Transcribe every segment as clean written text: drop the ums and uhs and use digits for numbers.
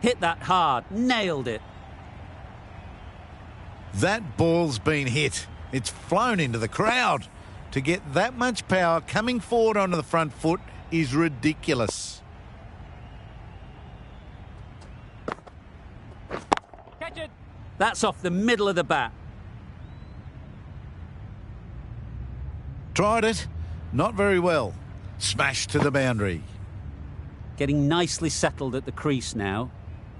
Hit that hard, nailed it. That ball's been hit. It's flown into the crowd. To get that much power coming forward onto the front foot is ridiculous. Catch it. That's off the middle of the bat. Tried it. Not very well. Smashed to the boundary. Getting nicely settled at the crease now.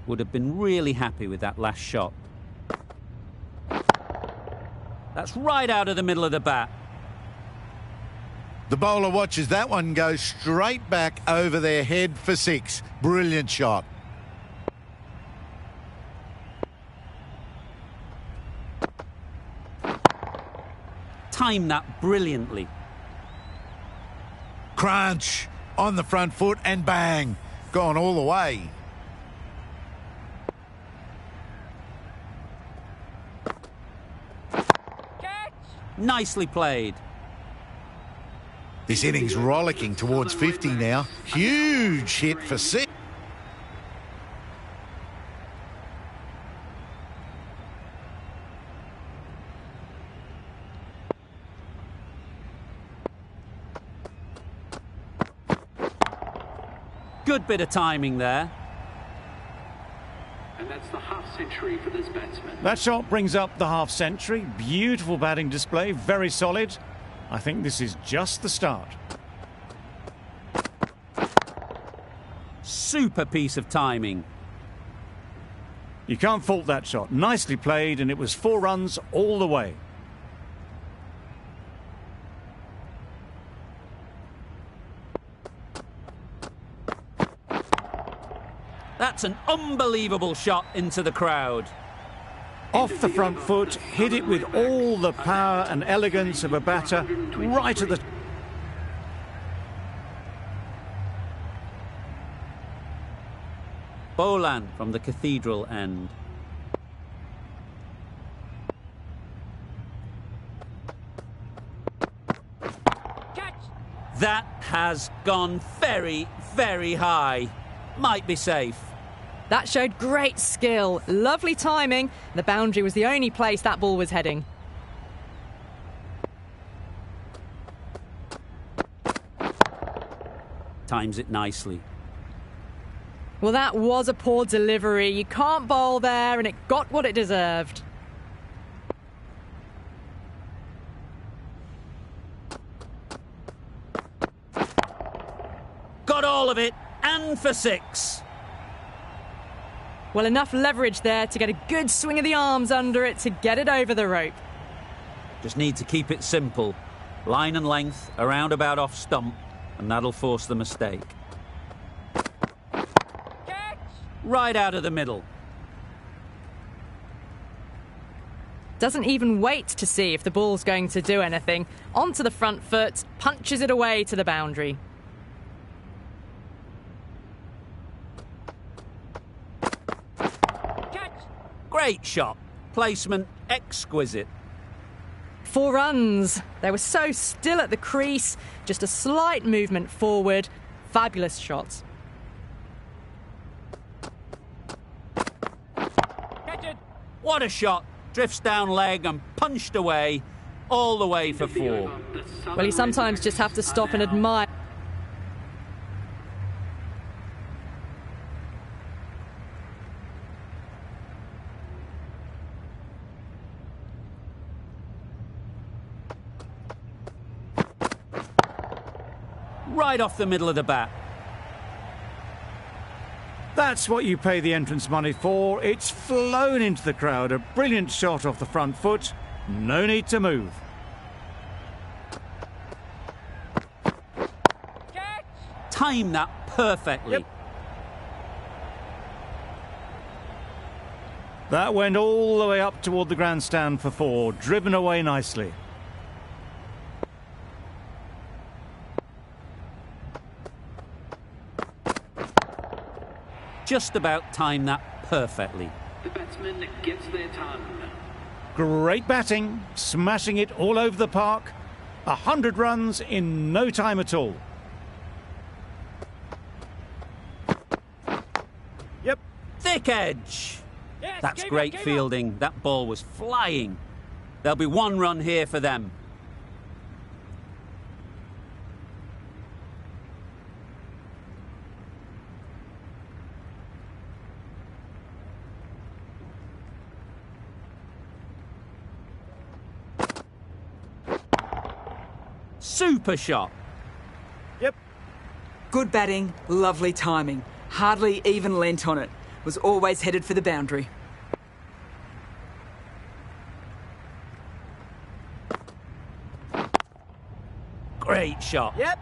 Would have been really happy with that last shot. That's right out of the middle of the bat. The bowler watches that one go straight back over their head for 6. Brilliant shot. Timed that brilliantly. Crunch on the front foot and bang. Gone all the way. Catch. Nicely played. This innings rollicking towards 50 now. Huge hit for 6. Good bit of timing there. And that's the half-century for this batsman. That shot brings up the half-century. Beautiful batting display, very solid. I think this is just the start. Super piece of timing. You can't fault that shot. Nicely played, and it was 4 runs all the way. That's an unbelievable shot into the crowd. Off the front foot, hit it with all the power and elegance of a batter, right at the... Boland from the cathedral end. Catch! That has gone very, very high. Might be safe. That showed great skill, lovely timing. The boundary was the only place that ball was heading. Times it nicely. Well, that was a poor delivery. You can't bowl there, and it got what it deserved. Got all of it, and for 6. Well, enough leverage there to get a good swing of the arms under it to get it over the rope. Just need to keep it simple. Line and length, around about off stump, and that'll force the mistake. Catch! Right out of the middle. Doesn't even wait to see if the ball's going to do anything. Onto the front foot, punches it away to the boundary. Great shot. Placement exquisite. 4 runs. They were so still at the crease. Just a slight movement forward. Fabulous shots. Catch it. What a shot. Drifts down leg and punched away. All the way for 4. Well, you sometimes just have to stop and admire. Right off the middle of the bat. That's what you pay the entrance money for. It's flown into the crowd. A brilliant shot off the front foot. No need to move. Catch! Time that perfectly. Yep. That went all the way up toward the grandstand for 4. Driven away nicely. Just about timed that perfectly. The batsman gets their ton. Great batting, smashing it all over the park. 100 runs in no time at all. Yep. Thick edge. That's great fielding. That ball was flying. There'll be 1 run here for them. Super shot. Yep. Good batting, lovely timing. Hardly even lent on it. Was always headed for the boundary. Great shot. Yep.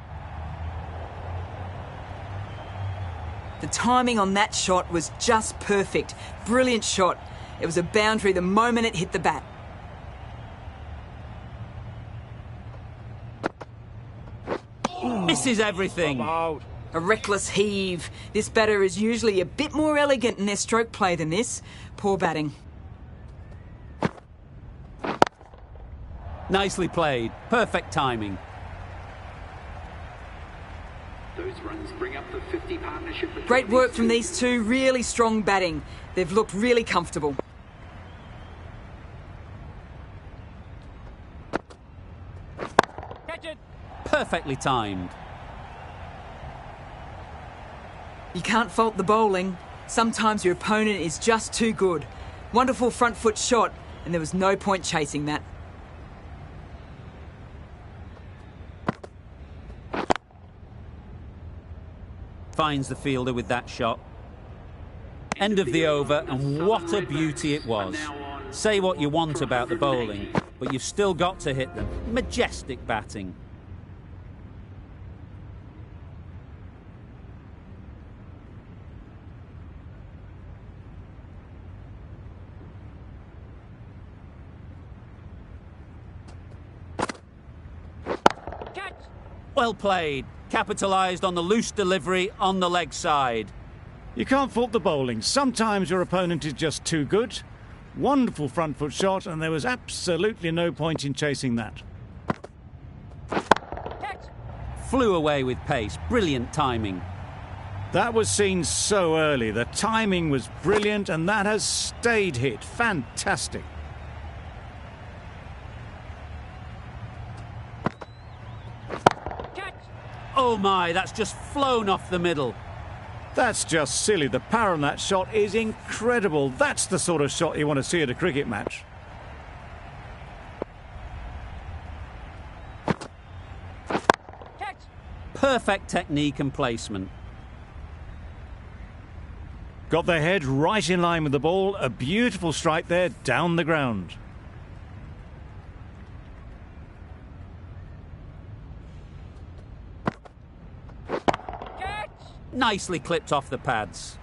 The timing on that shot was just perfect. Brilliant shot. It was a boundary the moment it hit the bat. Misses everything. A reckless heave. This batter is usually a bit more elegant in their stroke play than this. Poor batting. Nicely played. Perfect timing. Those runs bring up the 50 partnership. between Great work these from two. these two. Really strong batting. They've looked really comfortable. Perfectly timed. You can't fault the bowling. Sometimes your opponent is just too good. Wonderful front foot shot, and there was no point chasing that. Finds the fielder with that shot. End of the over, and what a beauty it was. Say what you want about the bowling, but you've still got to hit them. Majestic batting. Well played. Capitalised on the loose delivery on the leg side. You can't fault the bowling. Sometimes your opponent is just too good. Wonderful front foot shot, and there was absolutely no point in chasing that. Flew away with pace. Brilliant timing. That was seen so early. The timing was brilliant, and that has stayed hit. Fantastic. Oh my, that's just flown off the middle. That's just silly. The power on that shot is incredible. That's the sort of shot you want to see at a cricket match. Perfect technique and placement. Got their head right in line with the ball. A beautiful strike there down the ground. Nicely clipped off the pads.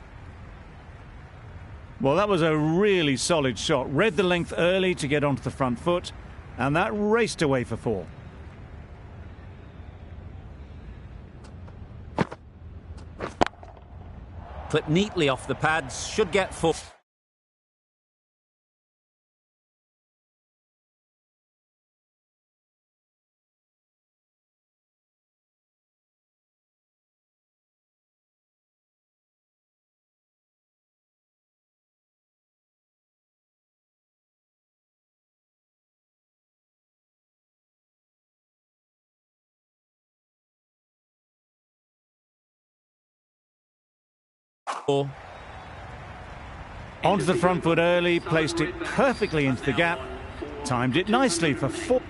Well, that was a really solid shot. Read the length early to get onto the front foot, and that raced away for 4. Clipped neatly off the pads. Should get 4. Onto the front foot early, placed it perfectly into the gap, timed it nicely for 4.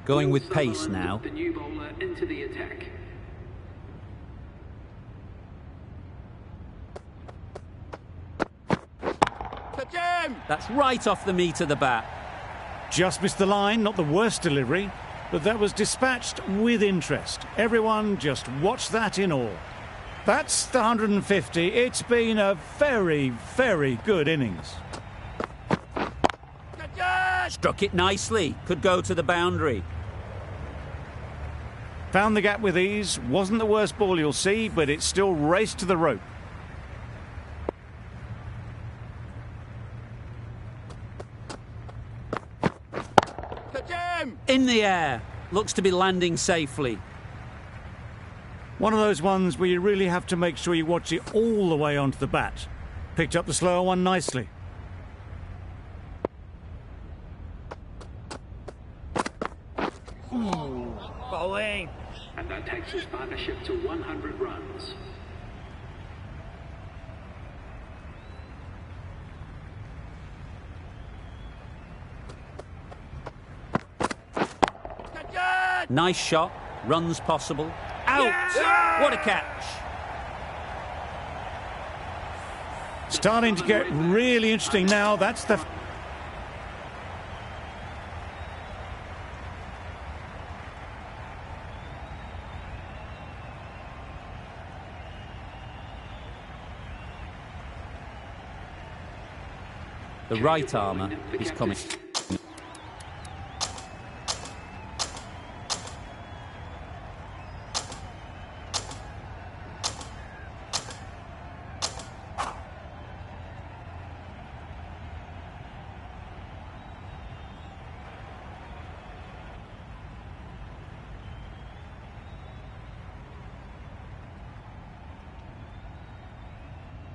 Going with pace now. The new bowler into the attack. That's right off the meat of the bat. Just missed the line, not the worst delivery, but that was dispatched with interest. Everyone just watched that in awe. That's the 150. It's been a very, very good innings. Struck it nicely. Could go to the boundary. Found the gap with ease. Wasn't the worst ball you'll see, but it still raced to the rope. In the air. Looks to be landing safely. One of those ones where you really have to make sure you watch it all the way onto the bat. Picked up the slower one nicely. Bowling. And that takes his partnership to 100 runs. Nice shot. Runs possible. Out! Yeah! What a catch! Starting to get really interesting now. That's the... The right armour is coming.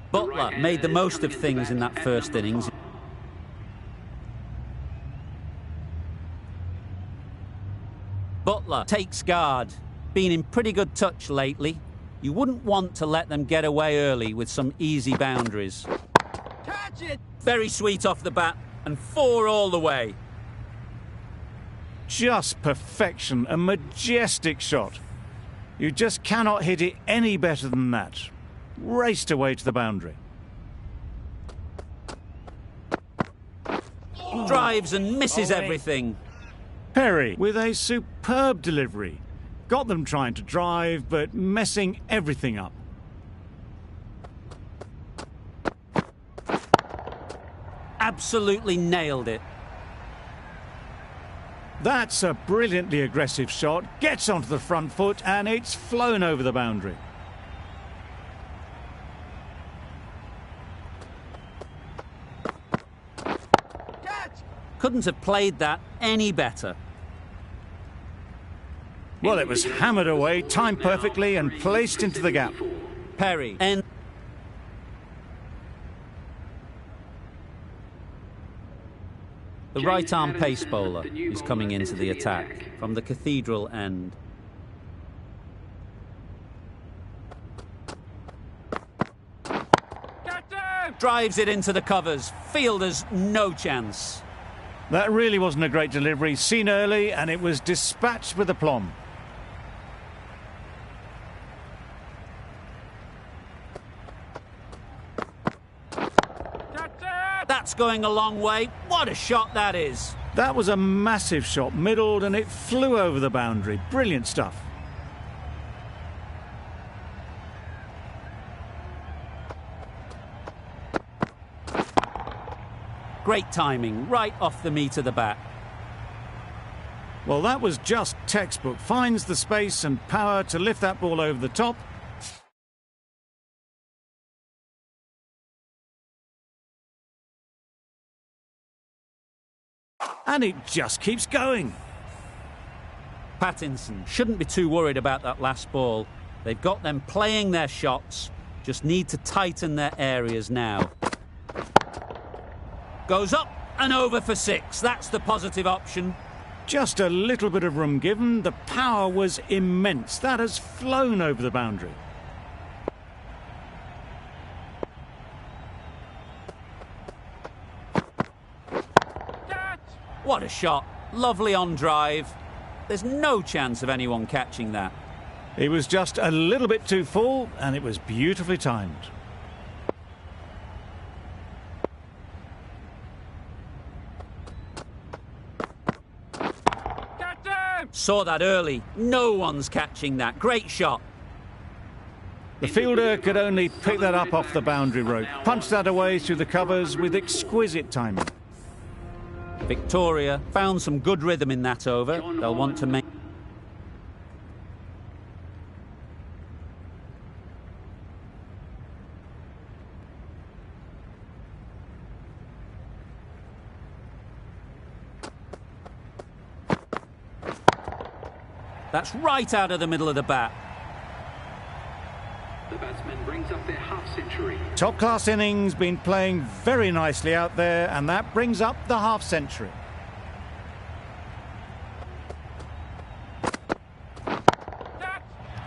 Butler made the most of things in that first innings. Butler takes guard. Been in pretty good touch lately. You wouldn't want to let them get away early with some easy boundaries. Catch it! Very sweet off the bat, and 4 all the way. Just perfection, a majestic shot. You just cannot hit it any better than that. Raced away to the boundary. Drives and misses everything. Perry with a superb delivery. Got them trying to drive, but messing everything up. Absolutely nailed it. That's a brilliantly aggressive shot. Gets onto the front foot and it's flown over the boundary. Couldn't have played that any better. Well, it was hammered away, timed perfectly and placed into the gap. Perry and the right-arm pace bowler is coming into the attack from the Cathedral end. Drives it into the covers. Fielders no chance. That really wasn't a great delivery. Seen early and it was dispatched with aplomb. That's going a long way. What a shot that is. That was a massive shot, middled, and it flew over the boundary. Brilliant stuff. Great timing, right off the meat of the bat. Well, that was just textbook. Finds the space and power to lift that ball over the top. And it just keeps going. Pattinson shouldn't be too worried about that last ball. They've got them playing their shots, just need to tighten their areas now. Goes up and over for 6. That's the positive option. Just a little bit of room given. The power was immense. That has flown over the boundary. What a shot. Lovely on drive. There's no chance of anyone catching that. He was just a little bit too full, and it was beautifully timed. Saw that early. No one's catching that. Great shot. The fielder could only pick that up off the boundary rope. Punched that away through the covers with exquisite timing. Victoria found some good rhythm in that over. They'll want to make... That's right out of the middle of the bat. their half century. Top-class innings, been playing very nicely out there, and that brings up the half-century.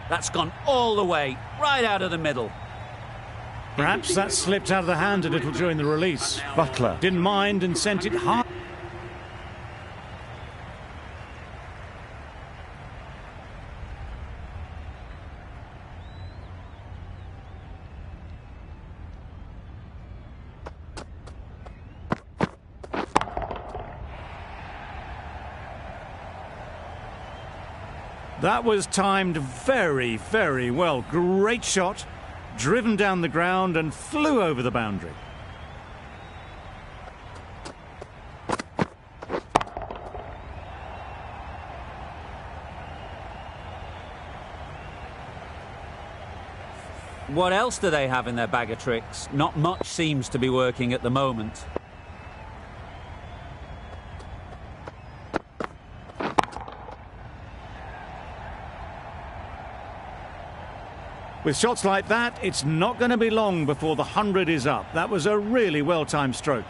That's gone all the way, right out of the middle. Perhaps that slipped out of the hand a little during the release. Butler didn't mind and sent it hard. That was timed very, very well. Great shot, driven down the ground and flew over the boundary. What else do they have in their bag of tricks? Not much seems to be working at the moment. With shots like that, it's not going to be long before the 100 is up. That was a really well-timed stroke.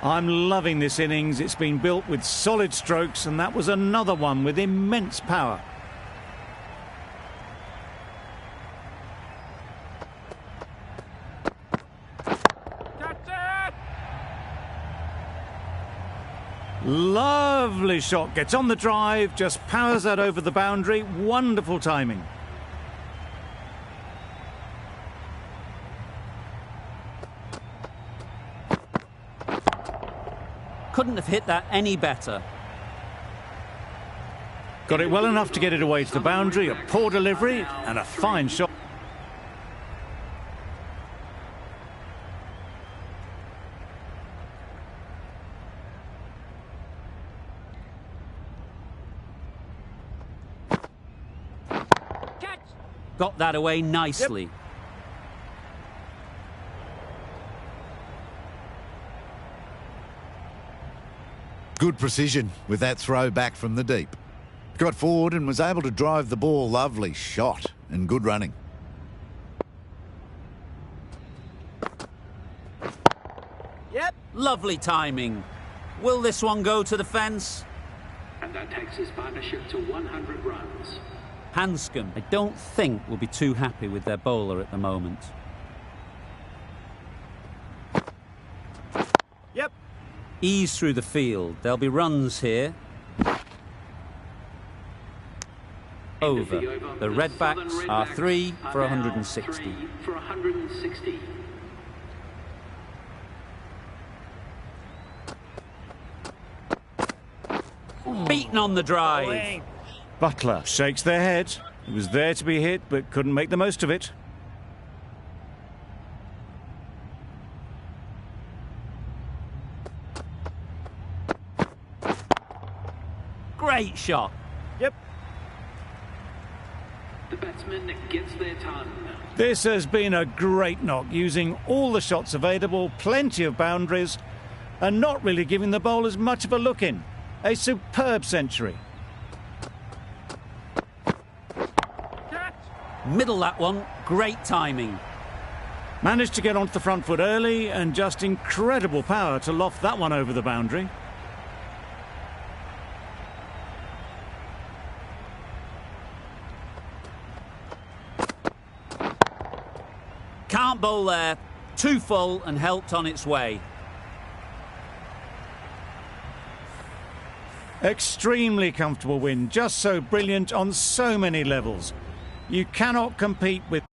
I'm loving this innings. It's been built with solid strokes, and that was another one with immense power. Lovely shot, gets on the drive, just powers that over the boundary. Wonderful timing. Couldn't have hit that any better. Got it well enough to get it away to the boundary. A poor delivery and a fine shot. Got that away nicely. Yep. Good precision with that throw back from the deep. Got forward and was able to drive the ball. Lovely shot and good running. Yep. Lovely timing. Will this one go to the fence? And that takes his partnership to 100 runs. Hanscom, I don't think, will be too happy with their bowler at the moment. Yep. Ease through the field. There'll be runs here. Over. The Redbacks are 3 for 160. 3 for 160. Beaten on the drive. Butler shakes their head. It was there to be hit, but couldn't make the most of it. Great shot. Yep. The batsman gets their ton. This has been a great knock, using all the shots available, plenty of boundaries, and not really giving the bowlers much of a look in. A superb century. Middle that one. Great timing. Managed to get onto the front foot early, and just incredible power to loft that one over the boundary. Can't bowl there. Too full and helped on its way. Extremely comfortable win, just so brilliant on so many levels. You cannot compete with...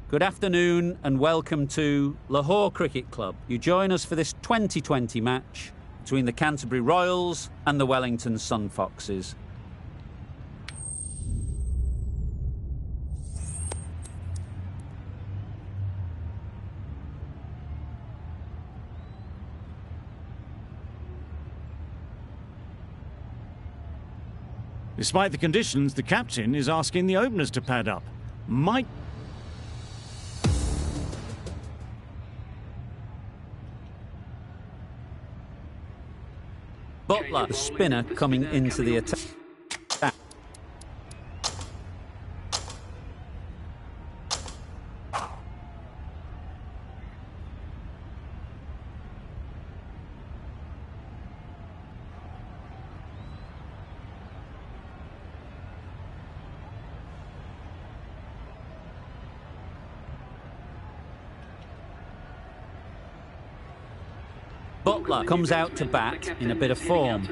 Good afternoon and welcome to Lahore Cricket Club. You join us for this 2020 match between the Canterbury Royals and the Wellington Sun Foxes. Despite the conditions, the captain is asking the openers to pad up. Might... Butler, the spinner, coming into the attack. Butler comes out to bat in a bit of form,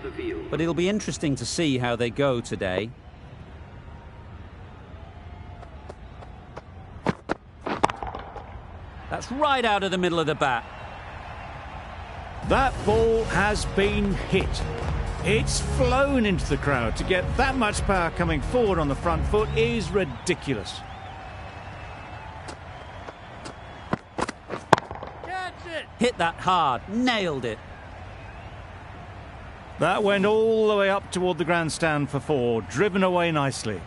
but it'll be interesting to see how they go today. That's right out of the middle of the bat. That ball has been hit. It's flown into the crowd. To get that much power coming forward on the front foot is ridiculous. Hit that hard, nailed it. That went all the way up toward the grandstand for 4, driven away nicely.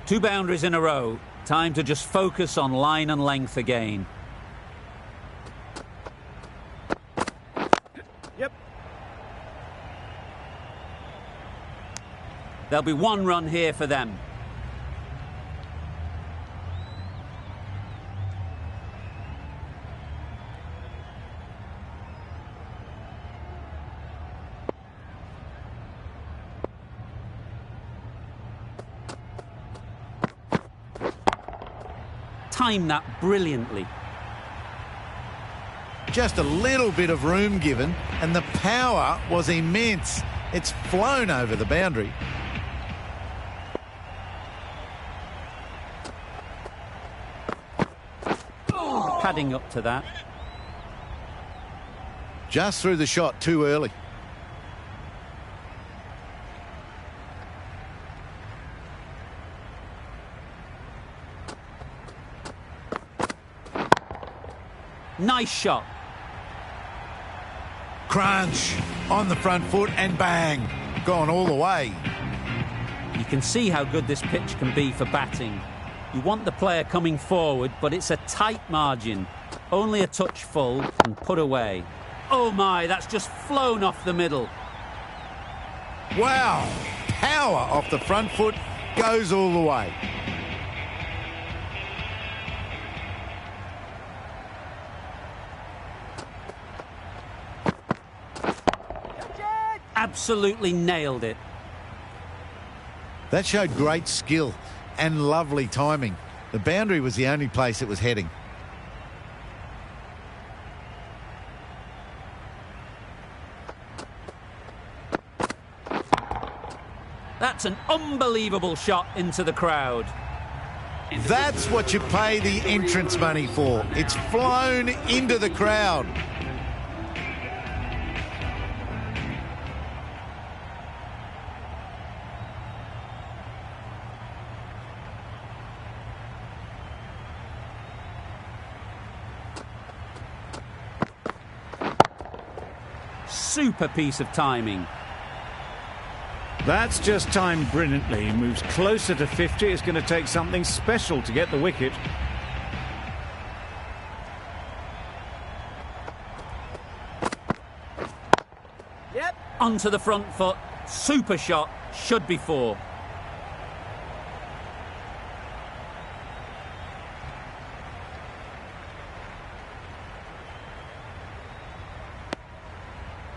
2 boundaries in a row. Time to just focus on line and length again. Yep. There'll be 1 run here for them. Timed that brilliantly. Just a little bit of room given, and the power was immense. It's flown over the boundary. Padding up to that. Just threw the shot too early. Nice shot. Crunch on the front foot and bang, gone all the way. You can see how good this pitch can be for batting. You want the player coming forward, but it's a tight margin. Only a touch full and put away. Oh my, that's just flown off the middle. Wow, power off the front foot, goes all the way. Absolutely nailed it. That showed great skill and lovely timing. The boundary was the only place it was heading. That's an unbelievable shot into the crowd. That's what you pay the entrance money for. It's flown into the crowd. Super piece of timing. That's just timed brilliantly. He moves closer to 50. It's going to take something special to get the wicket. Yep. Onto the front foot. Super shot. Should be 4.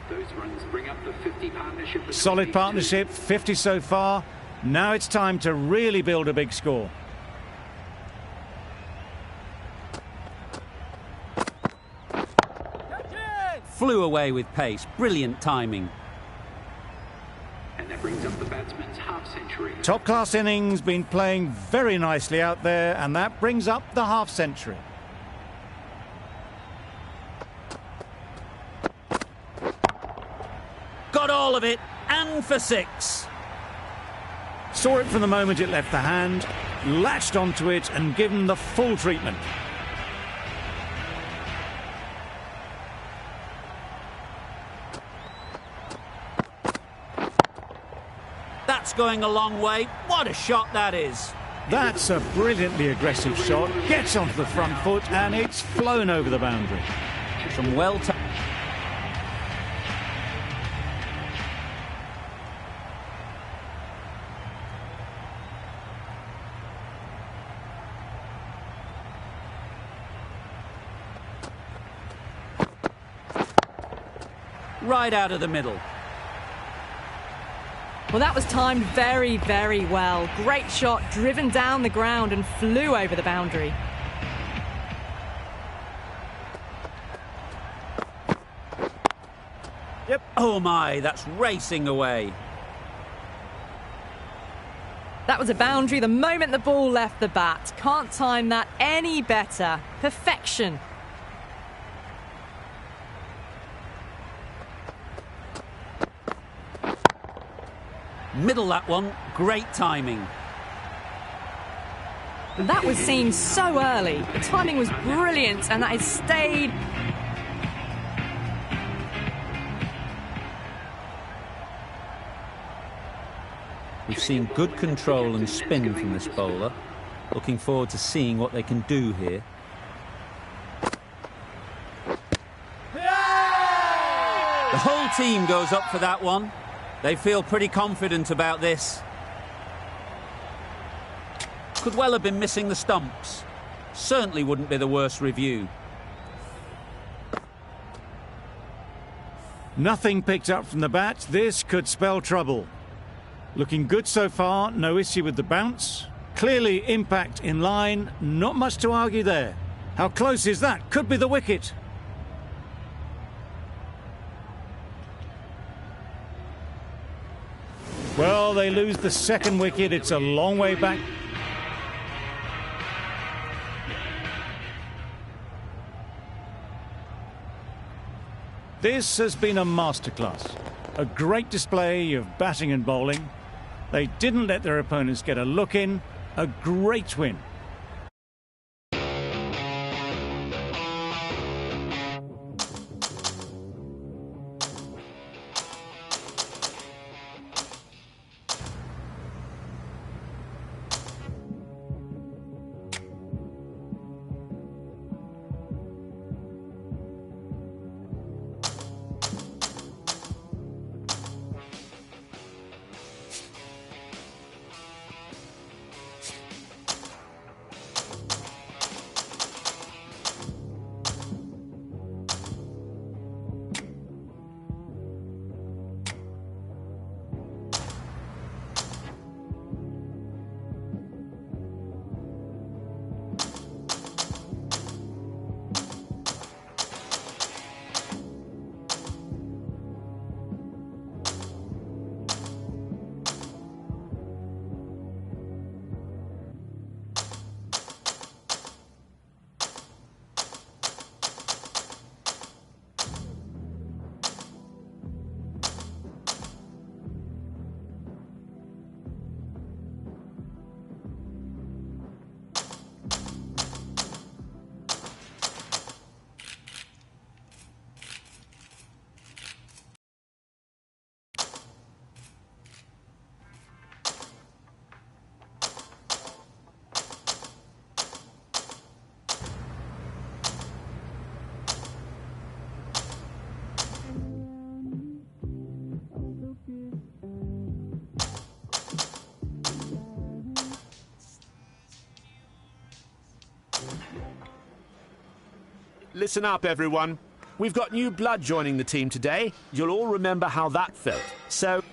Those runs bring up the 50 partnership. Solid partnership, 50 so far. Now it's time to really build a big score. Flew away with pace. Brilliant timing. And that brings up the batsman's half-century. 3. Top-class innings, been playing very nicely out there, and that brings up the half-century. Got all of it, and for 6. Saw it from the moment it left the hand, latched onto it and given the full treatment. That's going a long way. What a shot that is. That's a brilliantly aggressive shot, gets onto the front foot and it's flown over the boundary. Some well timed. Right out of the middle. Well, that was timed very, very well. Great shot, driven down the ground and flew over the boundary. Yep. Oh my, that's racing away. That was a boundary the moment the ball left the bat. Can't time that any better. Perfection. Middle that one, great timing. That was seen so early. The timing was brilliant and that has stayed. We've seen good control and spin from this bowler. Looking forward to seeing what they can do here. The whole team goes up for that one. They feel pretty confident about this. Could well have been missing the stumps. Certainly wouldn't be the worst review. Nothing picked up from the bat. This could spell trouble. Looking good so far, no issue with the bounce. Clearly impact in line, not much to argue there. How close is that? Could be the wicket. Well, they lose the second wicket. It's a long way back. This has been a masterclass. A great display of batting and bowling. They didn't let their opponents get a look in. A great win. Listen up, everyone. We've got new blood joining the team today. You'll all remember how that felt. So...